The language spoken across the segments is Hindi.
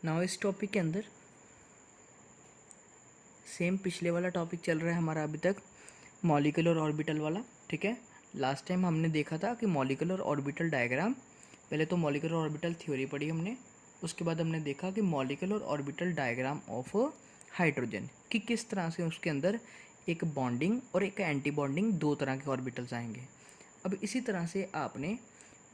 नाउ इस टॉपिक के अंदर सेम पिछले वाला टॉपिक चल रहा है हमारा अभी तक, मॉलिक्यूलर ऑर्बिटल वाला। ठीक है, लास्ट टाइम हमने देखा था कि मॉलिक्यूलर ऑर्बिटल डायग्राम, पहले तो मॉलिक्यूलर ऑर्बिटल थ्योरी पढ़ी हमने, उसके बाद हमने देखा कि molecular orbital diagram of hydrogen कि किस तरह से उसके अंदर एक बॉन्डिंग और एक एंटी बॉन्डिंग, दो तरह के ऑर्बिटल्स आएंगे। अब इसी तरह से आपने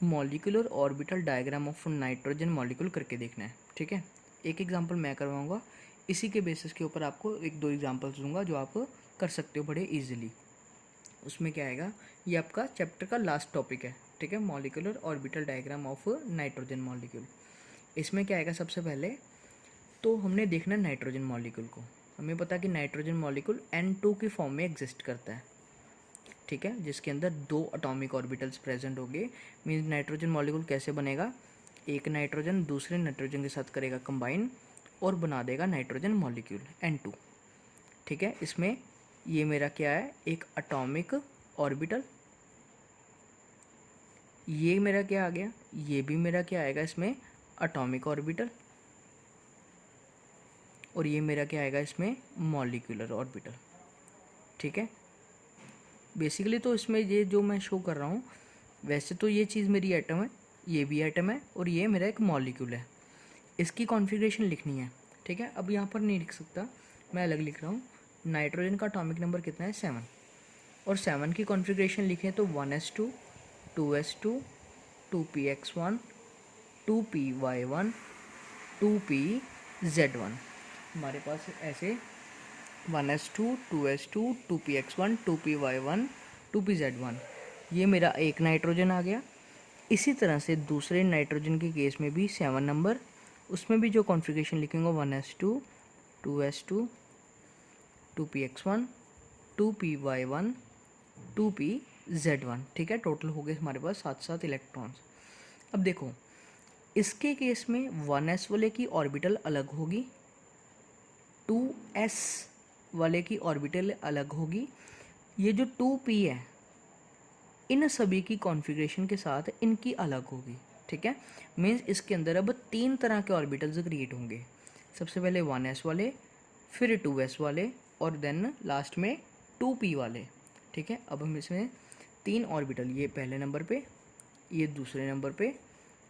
molecular orbital diagram of nitrogen molecule करके देखना है। ठीक है, एक एग्जांपल मैं करवाऊंगा, इसी के बेसिस के ऊपर आपको एक दो एग्जांपल्स दूंगा जो आप कर सकते हो बड़े इजीली। उसमें क्या आएगा, ये आपका चैप्टर का लास्ट टॉपिक है। ठीक है, molecular orbital diagram of nitrogen molecule. इसमें क्या आएगा, सबसे पहले तो हमने देखना है नाइट्रोजन मॉलिक्यूल को। हमें पता है कि नाइट्रोजन मॉलिक्यूल N2 की फॉर्म में एग्जिस्ट करता है। ठीक है, जिसके अंदर दो अटोमिक ऑर्बिटल्स प्रेजेंट होंगे। मीन्स नाइट्रोजन मॉलिक्यूल कैसे बनेगा, एक नाइट्रोजन दूसरे नाइट्रोजन के साथ करेगा कंबाइन और बना देगा नाइट्रोजन मॉलिक्यूल N2। ठीक है, इसमें ये मेरा क्या है, एक अटोमिक ऑर्बिटल, ये मेरा क्या आ गया, ये भी मेरा क्या आएगा इसमें, अटोमिक ऑर्बिटल, और ये मेरा क्या आएगा इसमें, मॉलिक्यूलर ऑर्बिटल। ठीक है, बेसिकली तो इसमें ये जो मैं शो कर रहा हूँ, वैसे तो ये चीज़ मेरी एटम है, ये भी एटम है, और ये मेरा एक मॉलिक्यूल है। इसकी कॉन्फ़िगरेशन लिखनी है। ठीक है, अब यहाँ पर नहीं लिख सकता, मैं अलग लिख रहा हूँ। नाइट्रोजन का एटॉमिक नंबर कितना है, 7, और 7 की कॉन्फ़िगरेशन लिखें तो 1s2 2s2 2px1 2py1 2pz1। हमारे पास ऐसे 1s2 2s2 2px1 2py1 2pz1, ये मेरा एक नाइट्रोजन आ गया। इसी तरह से दूसरे नाइट्रोजन के केस में भी 7 नंबर, उसमें भी जो कॉन्फ़िगरेशन लिखेंगे 1s2 2s2 2px1 2py1 2pz1। ठीक है, टोटल हो गए हमारे पास 7 इलेक्ट्रॉन्स। अब देखो, इसके केस में 1s वाले की ऑर्बिटल अलग होगी, 2s वाले की ऑर्बिटल अलग होगी, ये जो 2p है इन सभी की कॉन्फ़िगरेशन के साथ इनकी अलग होगी। ठीक है, मीन्स इसके अंदर अब 3 तरह के ऑर्बिटल्स क्रिएट होंगे। सबसे पहले 1s वाले, फिर 2s वाले, और देन लास्ट में 2p वाले। ठीक है, अब हम इसमें 3 ऑर्बिटल, ये पहले नंबर पे, ये दूसरे नंबर पे,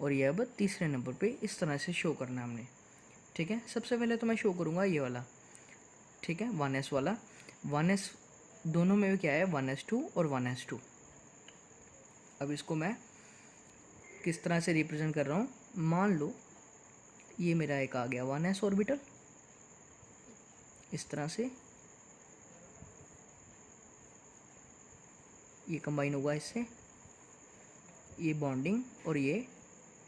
और ये अब तीसरे नंबर पे, इस तरह से शो करना हमने। ठीक है, सबसे पहले तो मैं शो करूँगा ये वाला। ठीक है, 1s वाला, 1s दोनों में भी क्या है, 1s2 और 1s2। अब इसको मैं किस तरह से रिप्रेजेंट कर रहा हूँ, मान लो ये मेरा एक आ गया 1s ऑर्बिटल, इस तरह से ये कंबाइन होगा इससे, ये बॉन्डिंग और ये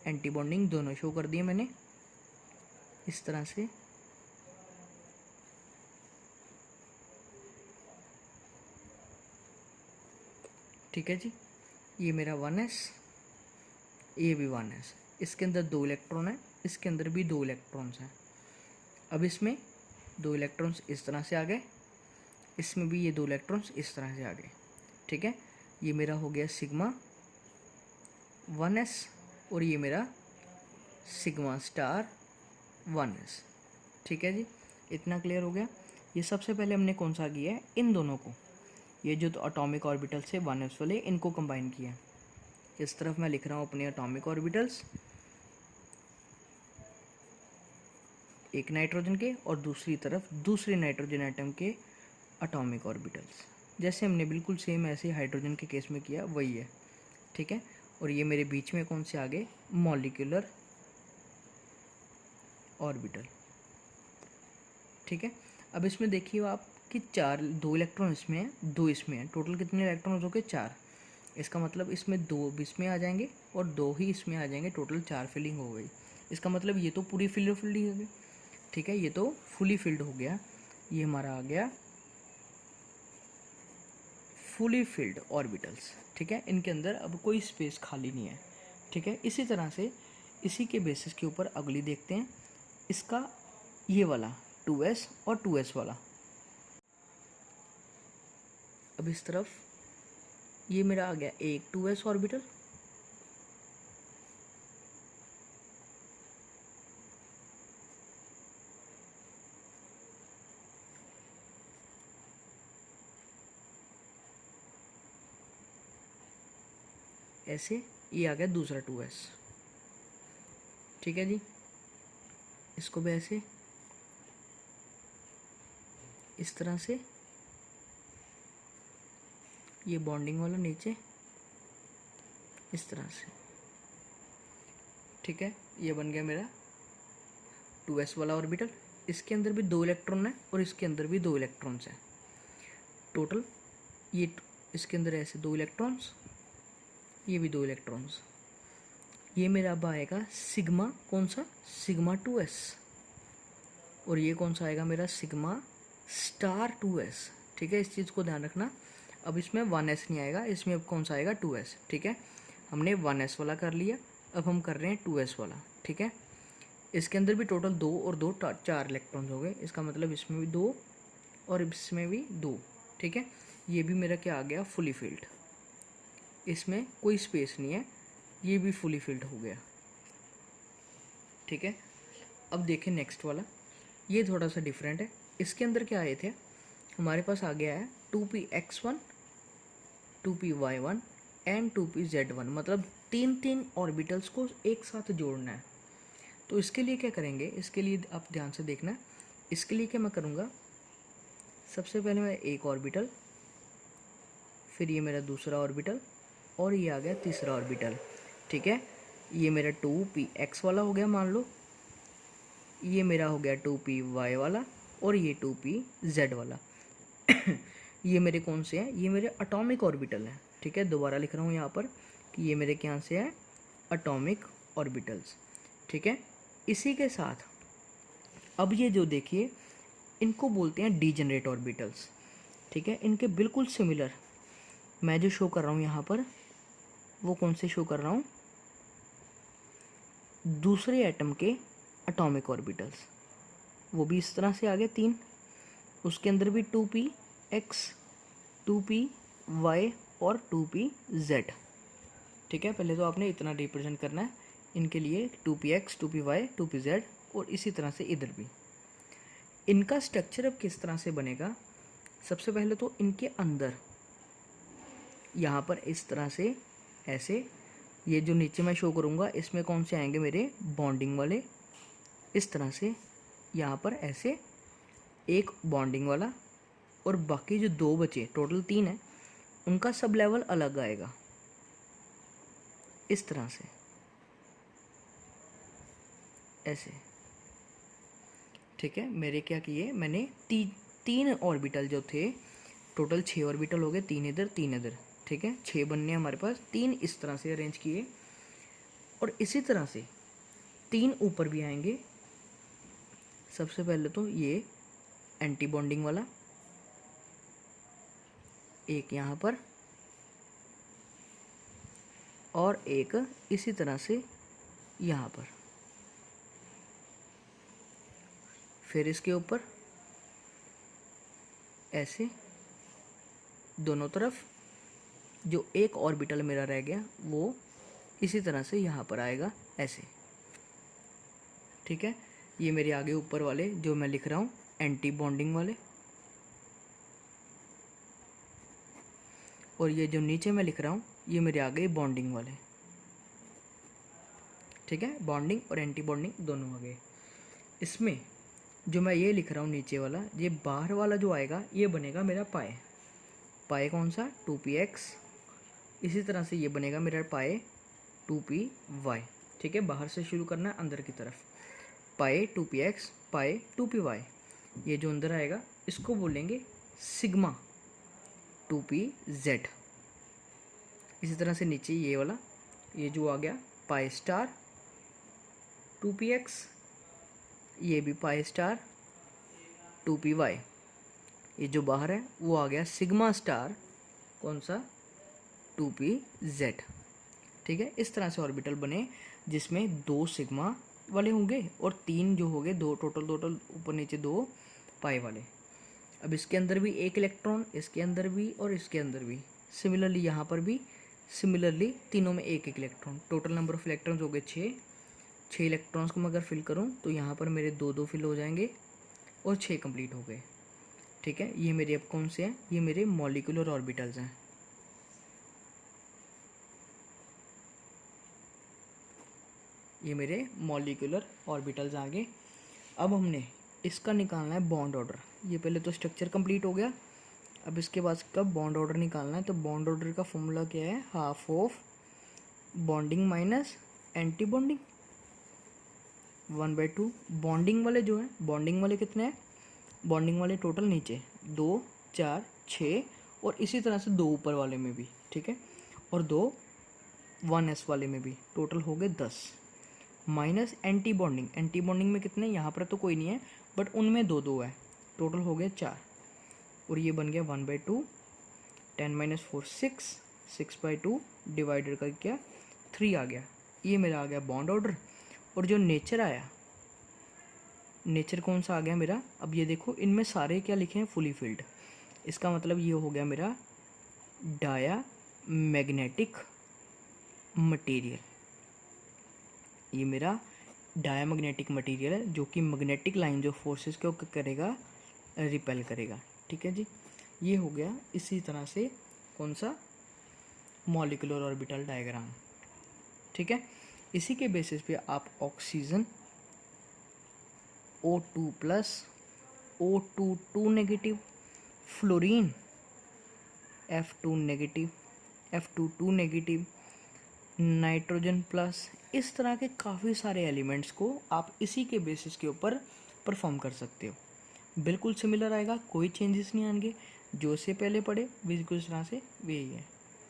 एंटी बॉन्डिंग दोनों शो कर दिए मैंने इस तरह से। ठीक है जी, ये मेरा 1s, ये भी 1s, इसके अंदर 2 इलेक्ट्रॉन है, इसके अंदर भी 2 इलेक्ट्रॉन्स हैं। अब इसमें 2 इलेक्ट्रॉन्स इस तरह से आ गए, इसमें भी ये 2 इलेक्ट्रॉन्स इस तरह से आ गए। ठीक है, ये मेरा हो गया सिग्मा 1s, और ये मेरा सिग्मा स्टार 1s। ठीक है जी, इतना क्लियर हो गया। ये सबसे पहले हमने कौन सा किया है, इन दोनों को, ये जो अटोमिक ऑर्बिटल्स है 1s वाले, इनको कंबाइन किया। इस तरफ मैं लिख रहा हूँ अपने अटोमिक ऑर्बिटल्स, एक नाइट्रोजन के, और दूसरी तरफ दूसरे नाइट्रोजन एटम के अटोमिक ऑर्बिटल्स, जैसे हमने बिल्कुल सेम ऐसे हाइड्रोजन के केस में किया वही है। ठीक है, और ये मेरे बीच में कौन से आ गए, मॉलिक्यूलर ऑर्बिटल। ठीक है, अब इसमें देखिए आप कि 2 इलेक्ट्रॉन इसमें है, 2 इसमें है, टोटल कितने इलेक्ट्रॉन हो गए, 4। इसका मतलब इसमें 2 इसमें आ जाएंगे और 2 ही इसमें आ जाएंगे, टोटल 4 फिलिंग हो गई। इसका मतलब ये तो पूरी फिल्ड ही हो गई। ठीक है, ये तो फुली फिल्ड हो गया, ये हमारा आ गया फुली फिल्ड ऑर्बिटल्स। ठीक है, इनके अंदर अब कोई स्पेस खाली नहीं है। ठीक है, इसी तरह से इसी के बेसिस के ऊपर अगली देखते हैं, इसका ये वाला 2s और 2s वाला। अब इस तरफ ये मेरा आ गया एक 2s ऑर्बिटल, ऐसे, ये आ गया दूसरा 2s। ठीक है जी, इसको भी ऐसे इस तरह से, ये बॉन्डिंग वाला नीचे इस तरह से। ठीक है, ये बन गया मेरा 2s वाला ऑर्बिटल। इसके अंदर भी 2 इलेक्ट्रॉन है और इसके अंदर भी 2 इलेक्ट्रॉन्स हैं। टोटल ये इसके अंदर ऐसे 2 इलेक्ट्रॉन्स, ये भी 2 इलेक्ट्रॉन्स। ये मेरा अब आएगा सिग्मा, कौन सा, सिग्मा 2s। और ये कौन सा आएगा मेरा, सिग्मा स्टार 2s। ठीक है, इस चीज़ को ध्यान रखना। अब इसमें 1s नहीं आएगा, इसमें अब कौन सा आएगा, 2s। ठीक है, हमने 1s वाला कर लिया, अब हम कर रहे हैं 2s वाला। ठीक है, इसके अंदर भी टोटल 2 और 2 4 इलेक्ट्रॉन्स हो गए। इसका मतलब इसमें भी 2 और इसमें भी 2। ठीक है, ये भी मेरा क्या आ गया, फुली फिल्ड, इसमें कोई स्पेस नहीं है, ये भी फुली फिल्ड हो गया। ठीक है, अब देखें नेक्स्ट वाला, ये थोड़ा सा डिफरेंट है। इसके अंदर क्या आए थे, हमारे पास आ गया है 2px1, 2py1 एंड 2pz1, मतलब 3 ऑर्बिटल्स को एक साथ जोड़ना है। तो इसके लिए क्या करेंगे, इसके लिए आप ध्यान से देखना। इसके लिए क्या मैं करूँगा, सबसे पहले मैं एक ऑर्बिटल, फिर ये मेरा दूसरा ऑर्बिटल और ये आ गया तीसरा ऑर्बिटल। ठीक है, ये मेरा 2px वाला हो गया मान लो, ये मेरा हो गया 2py वाला और ये 2pz वाला। ये मेरे कौन से हैं, ये मेरे एटॉमिक ऑर्बिटल हैं। ठीक है, दोबारा लिख रहा हूँ यहाँ पर कि ये मेरे क्या से हैं, एटॉमिक ऑर्बिटल्स। ठीक है, इसी के साथ अब ये जो देखिए, इनको बोलते हैं डीजेनरेट ऑर्बिटल्स। ठीक है, इनके बिल्कुल सिमिलर मैं जो शो कर रहा हूँ यहाँ पर, वो कौन से शो कर रहा हूँ, दूसरे एटम के एटॉमिक ऑर्बिटल्स। वो भी इस तरह से आ गए 3, उसके अंदर भी 2px, 2py और 2pz। ठीक है, पहले तो आपने इतना रिप्रेजेंट करना है इनके लिए, 2px, 2py, 2pz, और इसी तरह से इधर भी। इनका स्ट्रक्चर अब किस तरह से बनेगा, सबसे पहले तो इनके अंदर यहाँ पर इस तरह से ऐसे, ये जो नीचे मैं शो करूँगा इसमें कौन से आएंगे मेरे बॉन्डिंग वाले, इस तरह से यहाँ पर ऐसे एक बॉन्डिंग वाला, और बाकी जो 2 बचे, टोटल 3 है, उनका सब लेवल अलग आएगा इस तरह से ऐसे। ठीक है, मेरे क्या किए मैंने, 3 ऑर्बिटल जो थे, टोटल 6 ऑर्बिटल हो गए, 3 इधर 3 इधर। ठीक है, 6 बनने हमारे पास, 3 इस तरह से अरेंज किए, और इसी तरह से 3 ऊपर भी आएंगे। सबसे पहले तो ये एंटी बॉन्डिंग वाला एक यहाँ पर, और एक इसी तरह से यहाँ पर, फिर इसके ऊपर ऐसे दोनों तरफ। जो एक ऑर्बिटल मेरा रह गया वो इसी तरह से यहाँ पर आएगा ऐसे। ठीक है, ये मेरे आगे ऊपर वाले जो मैं लिख रहा हूँ एंटी बॉन्डिंग वाले, और ये जो नीचे मैं लिख रहा हूँ ये मेरे आगे बॉन्डिंग वाले। ठीक है, बॉन्डिंग और एंटी बॉन्डिंग दोनों आ गए। इसमें जो मैं ये लिख रहा हूँ नीचे वाला, ये बाहर वाला जो आएगा ये बनेगा मेरा पाए। पाए कौन सा, 2px। इसी तरह से ये बनेगा मेरा पाए 2py। ठीक है, बाहर से शुरू करना है अंदर की तरफ, पाए 2px, पाए 2py। ये जो अंदर आएगा इसको बोलेंगे सिग्मा 2pz। इसी तरह से नीचे ये वाला, ये जो आ गया पाई स्टार 2px, ये भी पाई स्टार 2py। ये जो बाहर है वो आ गया सिग्मा स्टार कौन सा, 2pz। ठीक है, इस तरह से ऑर्बिटल बने जिसमें 2 सिग्मा वाले होंगे और 3 जो हो गए, 2 टोटल ऊपर नीचे 2 पाई वाले। अब इसके अंदर भी 1 इलेक्ट्रॉन, इसके अंदर भी और इसके अंदर भी, सिमिलरली यहाँ पर भी सिमिलरली तीनों में 1 electron. Total number of electrons हो गए 6 इलेक्ट्रॉन्स को मैं अगर फिल करूँ तो यहाँ पर मेरे 2 फिल हो जाएंगे और 6 कंप्लीट हो गए। ठीक है, ये मेरे अब कौन से हैं, ये मेरे मॉलिक्यूलर ऑर्बिटल्स हैं। ये मेरे मॉलिक्यूलर ऑर्बिटल्स आ गए। अब हमने इसका निकालना है बॉन्ड ऑर्डर। ये पहले तो स्ट्रक्चर कंप्लीट हो गया, अब इसके बाद इसका बॉन्ड ऑर्डर निकालना है। तो बॉन्ड ऑर्डर का फॉर्मूला क्या है, half of bonding minus anti bonding 1/2। Bonding वाले जो है, बॉन्डिंग वाले कितने हैं, बॉन्डिंग वाले टोटल नीचे 2 4 6 और इसी तरह से 2 ऊपर वाले में भी, ठीक है, और 2 1s वाले में भी, टोटल हो गए 10 minus anti bonding. Anti bonding में कितने, यहाँ पर तो कोई नहीं है बट उनमें 2 2 है, टोटल हो गए 4 और ये बन गया 1/2। 10 - 4 6, 6/2 डिवाइडेड कर क्या 3 आ गया। ये मेरा आ गया बॉन्ड ऑर्डर। और जो नेचर आया, नेचर कौन सा आ गया मेरा, अब ये देखो इनमें सारे क्या लिखे हैं, फुली फिल्ड। इसका मतलब ये हो गया मेरा डाया मैग्नेटिक मटेरियल। ये मेरा डायामैग्नेटिक मटेरियल है जो कि मैग्नेटिक लाइन जो फोर्सेस को करेगा, रिपेल करेगा, ठीक है जी। ये हो गया इसी तरह से कौन सा, मॉलिक्यूलर ऑर्बिटल डायग्राम, ठीक है। इसी के बेसिस पे आप oxygen O2+, O2 2 negative, fluorine F2 negative, F2 2 negative, nitrogen plus, इस तरह के काफ़ी सारे एलिमेंट्स को आप इसी के बेसिस के ऊपर परफॉर्म कर सकते हो। बिल्कुल सिमिलर आएगा, कोई चेंजेस नहीं आएंगे, जो से पहले पढ़े बिल्कुल इस तरह से वही है।